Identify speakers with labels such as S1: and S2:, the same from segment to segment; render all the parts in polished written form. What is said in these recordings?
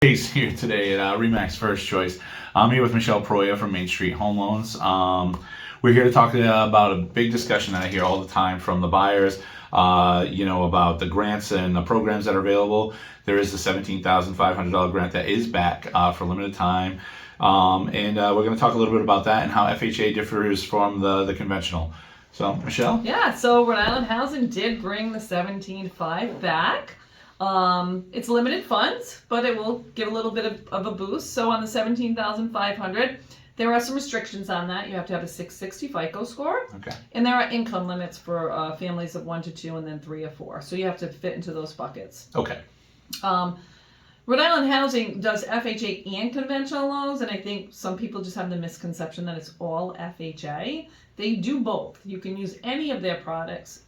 S1: Case here today at Remax First Choice. I'm here with Michelle Proya from Main Street Home Loans. We're here to talk about a big discussion that I hear all the time from the buyers, about the grants and the programs that are available. There is the $17,500 grant that is back for limited time. And we're going to talk a little bit about that and how FHA differs from the conventional. So, Michelle?
S2: Yeah, so Rhode Island Housing did bring the 17.5 back. It's limited funds, but it will give a little bit of a boost. So on the 17,500, there are some restrictions on that. You have to have a 660 FICO score.
S1: Okay.
S2: And there are income limits for families of 1 to 2 and then 3 or 4. So you have to fit into those buckets.
S1: Okay.
S2: Rhode Island Housing does FHA and conventional loans, and I think some people just have the misconception that it's all FHA. They do both. You can use any of their products,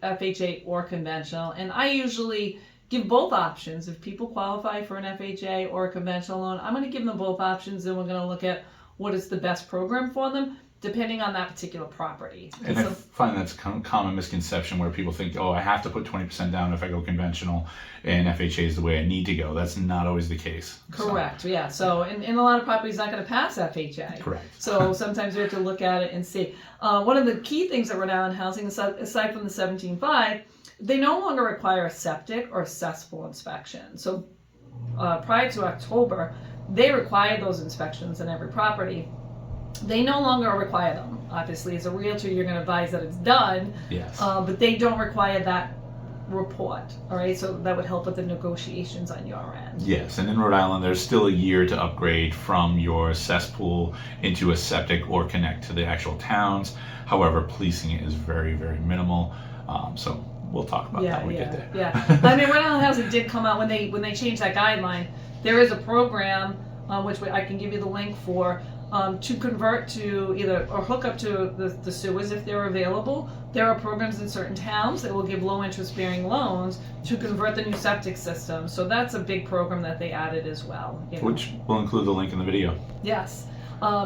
S2: FHA or conventional, and I usually give both options. If people qualify for an FHA or a conventional loan, I'm going to give them both options, and we're going to look at what is the best program for them depending on that particular property.
S1: And I find that's a common misconception where people think, oh, I have to put 20% down if I go conventional, and FHA is the way I need to go. That's not always the case.
S2: Correct, yeah. So, and a lot of properties not going to pass FHA.
S1: Correct.
S2: So sometimes we have to look at it and see. One of the key things at Rhode Island Housing, aside from the 17.5, they no longer require a septic or cesspool inspection. So prior to October, they required those inspections in every property. They no longer require them. Obviously, as a realtor, you're going to advise that it's done.
S1: Yes.
S2: But they don't require that report. All right, so that would help with the negotiations on your end.
S1: Yes, and in Rhode Island, there's still a year to upgrade from your cesspool into a septic or connect to the actual towns. However, policing it is very, very minimal. So we'll talk about that when we get there.
S2: Yeah. I mean, Rhode Island Housing did come out when they changed that guideline. There is a program which I can give you the link for. To convert to either or hook up to the sewers if they're available. There are programs in certain towns that will give low interest bearing loans to convert the new septic system. So that's a big program that they added as well.
S1: Which we'll include the link in the video.
S2: Yes.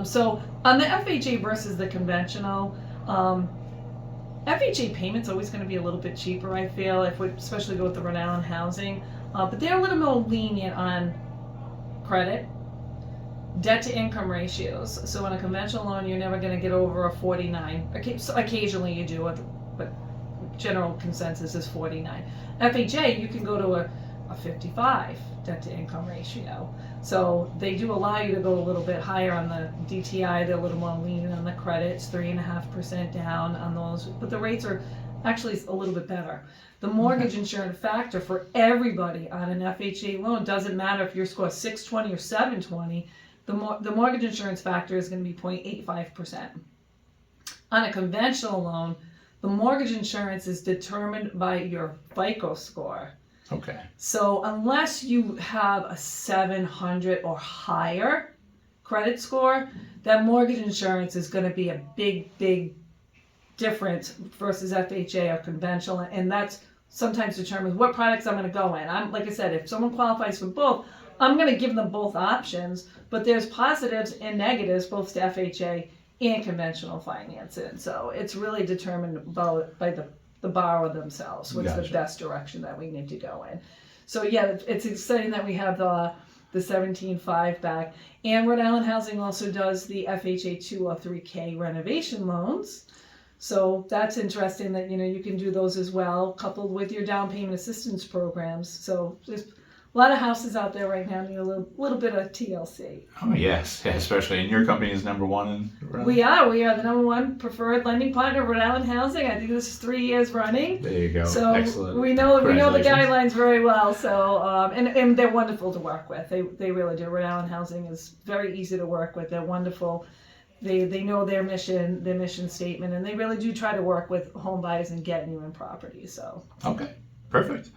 S2: So on the FHA versus the conventional, FHA payment's always going to be a little bit cheaper, I feel, if we especially go with the Rhode Island Housing. But they're a little more lenient on credit. Debt to income ratios. So in a conventional loan, you're never going to get over a 49. Occasionally you do, but general consensus is 49. FHA, you can go to a 55 debt to income ratio. So they do allow you to go a little bit higher on the DTI. They're a little more lenient on the credits, 3.5% down on those. But the rates are actually a little bit better. The mortgage insurance factor for everybody on an FHA loan doesn't matter if your score is 620 or 720. The mortgage insurance factor is going to be 0.85%. On a conventional loan, the mortgage insurance is determined by your FICO score.
S1: Okay.
S2: So unless you have a 700 or higher credit score, that mortgage insurance is going to be a big difference versus FHA or conventional, and that's sometimes determines what products I'm going to go in. Like I said, if someone qualifies for both, I'm going to give them both options, but there's positives and negatives both to FHA and conventional financing. So it's really determined by the borrower themselves, what's the best direction that we need to go in. So yeah, it's exciting that we have the 17.5 back. And Rhode Island Housing also does the FHA 203K renovation loans. So that's interesting that you can do those as well, coupled with your down payment assistance programs. So there's a lot of houses out there right now need a little bit of TLC.
S1: Oh yes, especially. And your company is number one in Rhode
S2: Island? We are the number one preferred lending partner of Rhode Island Housing. I think this is 3 years running.
S1: There you go.
S2: So
S1: excellent.
S2: We know the guidelines very well. So and they're wonderful to work with. They really do. Rhode Island Housing is very easy to work with. They're wonderful. They know their mission statement, and they really do try to work with home buyers and getting you in property. So
S1: okay, perfect.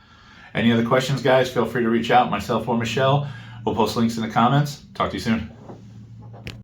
S1: Any other questions, guys? Feel free to reach out, myself or Michelle. We'll post links in the comments. Talk to you soon.